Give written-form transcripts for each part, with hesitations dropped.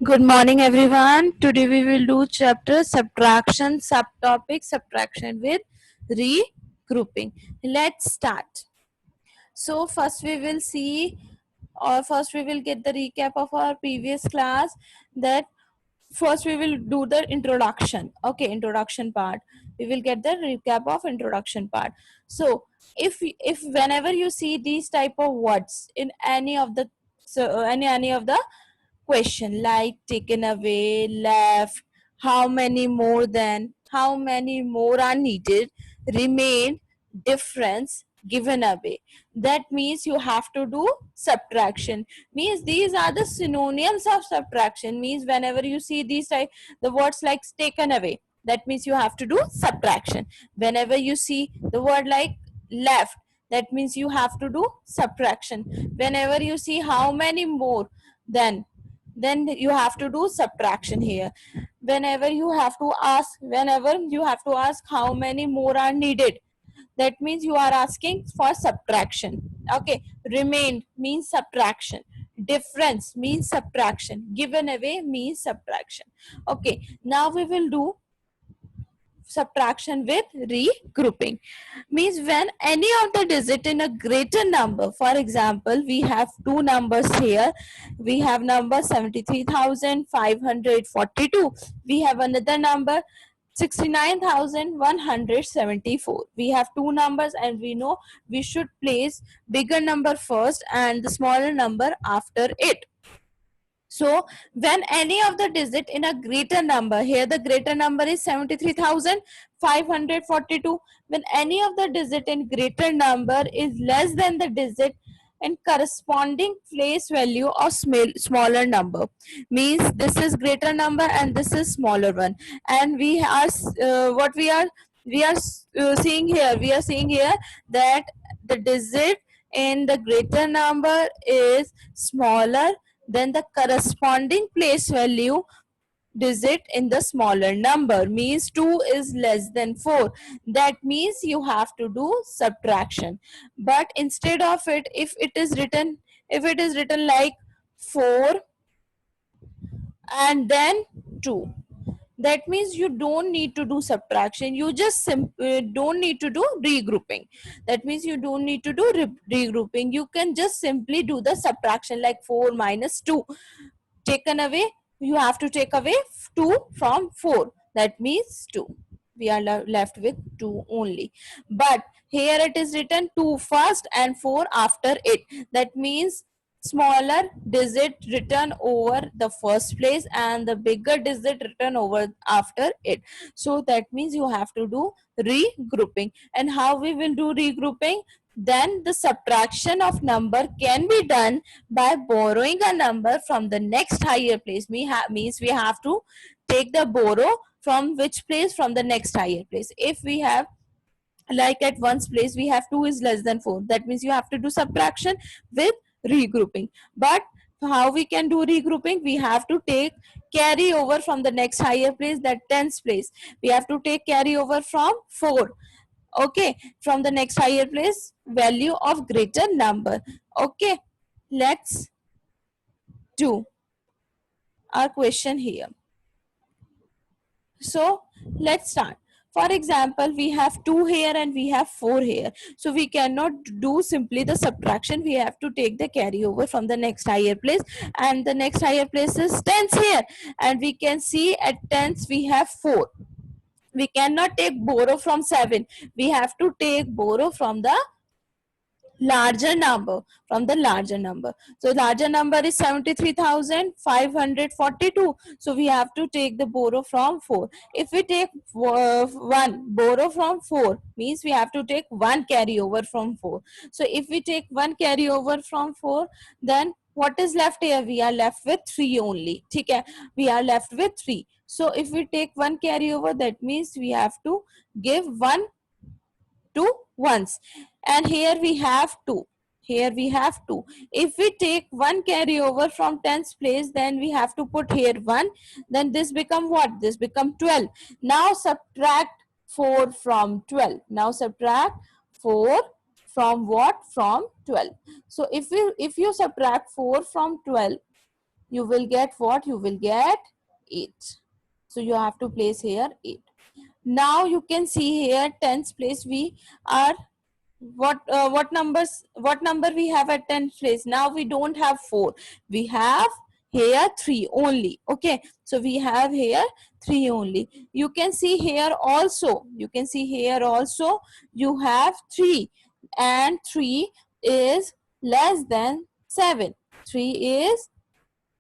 Good morning, everyone. Today we will do chapter subtraction, subtopic subtraction with regrouping. Let's start. So first we will see, or first we will get the recap of our previous class. That first we will do the introduction. Okay, introduction part. We will get the recap of introduction part. So if whenever you see these type of words in any of the any of the question like taken away, left, how many more than, how many more are needed, remain, difference, given away. That means you have to do subtraction. Means these are the synonyms of subtraction. Means whenever you see these type the words like taken away, that means you have to do subtraction. Whenever you see the word like left, that means you have to do subtraction. Whenever you see how many more then you have to do subtraction here. Whenever you have to ask how many more are needed, that means you are asking for subtraction. Okay, remained means subtraction, difference means subtraction, given away means subtraction. Okay, now we will do subtraction with regrouping. Means when any of the digit in a greater number, for example we have two numbers here. We have number 73,542. We have another number 69,174. We have two numbers and we know we should place bigger number first and the smaller number after it. So when any of the digit in a greater number, here the greater number is 73,542. When any of the digit in greater number is less than the digit and corresponding place value of smaller number, means this is greater number and this is smaller one. And we are what we are seeing here, we are seeing here that the digit in the greater number is smaller then the corresponding place value digit in the smaller number, means 2 is less than 4. That means you have to do subtraction. But instead of it, if it is written like 4 and then 2, that means you don't need to do subtraction, you just don't need to do regrouping. That means you don't need to do regrouping, you can just simply do the subtraction like 4 minus 2 taken away. You have to take away 2 from 4, that means 2. We are left with 2 only. But here it is written 2 first and 4 after it. That means smaller digit written over the first place and the bigger digit written over after it. So that means you have to do regrouping. And how we will do regrouping? Then the subtraction of number can be done by borrowing a number from the next higher place. Means we have to take the borrow from which place? From the next higher place. If we have like at one's place we have 2 is less than 4, that means you have to do subtraction with regrouping. But how we can do regrouping? We have to take carry over from the next higher place, that tens place. We have to take carry over from 4. Okay, from the next higher place value of greater number. Okay, let's do our question here. So let's start. For example, we have 2 here and we have 4 here. So we cannot do simply the subtraction. We have to take the carryover from the next higher place. And the next higher place is tens here. And we can see at tens we have 4. We cannot take borrow from 7. We have to take borrow from the larger number, so larger number is 73,542. So we have to take the borrow from 4. If we take 1 borrow from 4, means we have to take 1 carryover from 4. So if we take 1 carryover from 4, then what is left here? We are left with 3 only. Okay, we are left with 3. So if we take 1 carryover, that means we have to give 1 to ones. And here we have 2. Here we have 2. If we take 1 carryover from tens place, then we have to put here 1. Then this become what? This become 12. Now subtract 4 from 12. Now subtract 4 from what? From 12. So if you subtract 4 from 12, you will get what? You will get 8. So you have to place here 8. Now you can see here tens place we are what number we have at tens place. Now we don't have 4, we have here 3 only. Okay, so we have here 3 only. You can see here also, you have 3, and 3 is less than 7. 3 is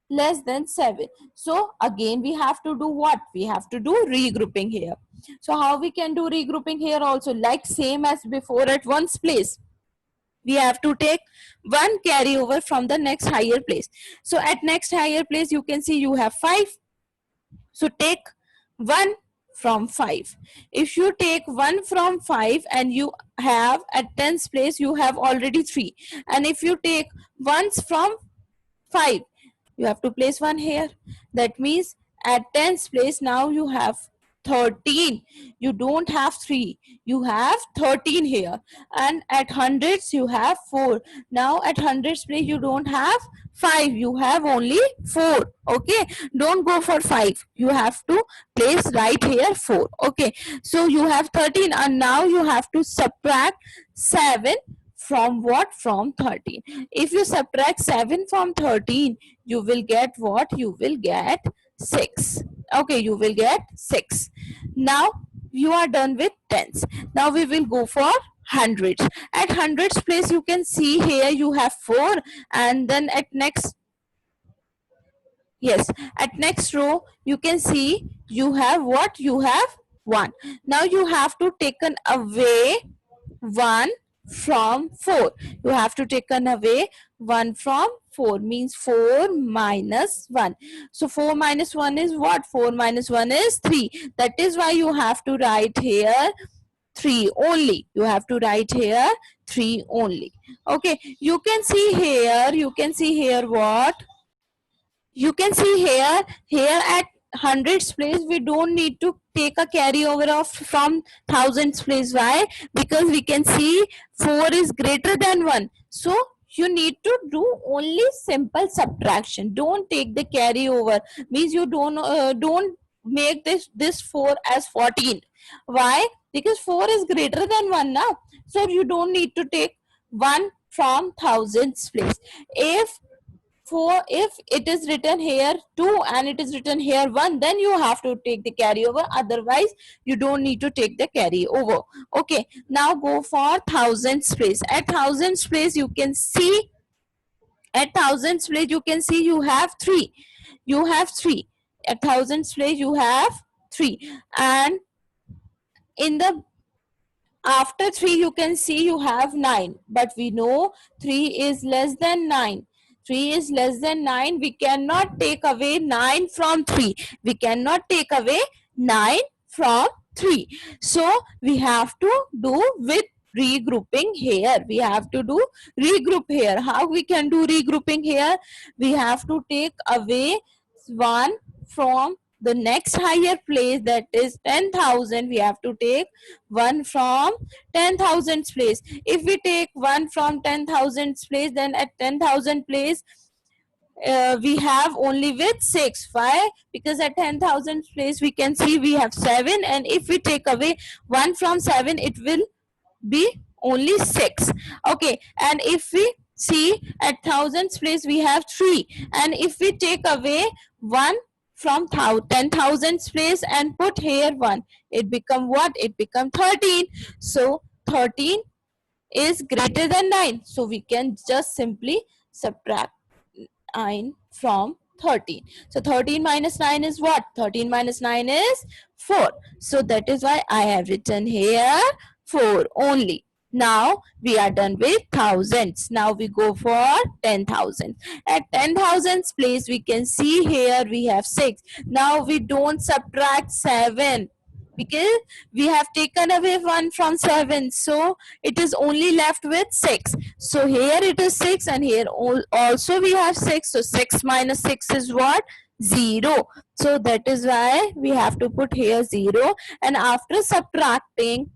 less than 7. So again we have to do what? We have to do regrouping here. So how we can do regrouping here also? Like same as before at ones place, we have to take one carryover from the next higher place. So at next higher place you can see you have 5. So take 1 from 5. If you take 1 from 5 and you have at tens place you have already 3. And if you take ones from 5, you have to place 1 here. That means at tens place now you have 13. You don't have 3, you have 13 here. And at hundreds you have 4. Now at hundreds place you don't have 5, you have only 4. Okay, don't go for 5, you have to place right here 4. Okay, so you have 13, and now you have to subtract 7 from what? From 13. If you subtract 7 from 13, you will get what? You will get 6. Okay, you will get 6. Now you are done with tens. Now we will go for hundreds. At hundreds place you can see here you have 4, and then at next, yes, at next row you can see you have what? You have 1. Now you have to taken away 1 from 4. You have to take away 1 from 4, means 4 minus 1. So 4 minus 1 is what? 4 minus 1 is 3. That is why you have to write here 3 only. You have to write here 3 only. Okay, you can see here what? You can see here at hundreds place we don't need to take a carryover of from thousands place. Why? Because we can see 4 is greater than 1. So you need to do only simple subtraction. Don't take the carryover, means you don't make this 4 as 14. Why? Because 4 is greater than 1 now. So you don't need to take 1 from thousands place. If it is written here 2 and it is written here 1, then you have to take the carryover, otherwise you don't need to take the carryover. Okay, now go for thousands place. At thousands place you can see you have 3. At thousands place you have 3, and in the after 3 you can see you have 9, but we know 3 is less than 9. 3 is less than 9. We cannot take away 9 from 3. We cannot take away 9 from 3. So we have to do with regrouping here. We have to do regroup here. How we can do regrouping here? We have to take away 1 from the next higher place, that is 10,000. We have to take 1 from 10,000 place. If we take 1 from 10,000 place, then at 10,000 place we have only with 6. Why? Because at 10,000 place we can see we have 7, and if we take away 1 from 7 it will be only 6. Okay, and if we see at thousands place we have 3, and if we take away 1 from 10,000 place and put here 1, it become what? It become 13. So 13 is greater than 9, so we can just simply subtract 9 from 13. So 13 minus 9 is what? 13 minus 9 is 4. So that is why I have written here 4 only. Now we are done with thousands. Now we go for 10,000. At 10,000 place we can see here we have 6. Now we don't subtract 7, because we have taken away 1 from 7. So it is only left with 6. So here it is 6, and here also we have 6. So 6 minus 6 is what? 0. So that is why we have to put here 0. And after subtracting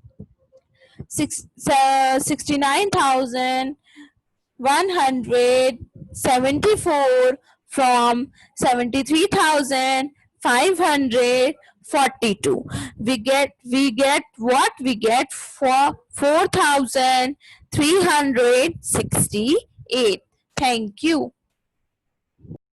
69,174 from 73,542. We get what we get for 4,368. Thank you.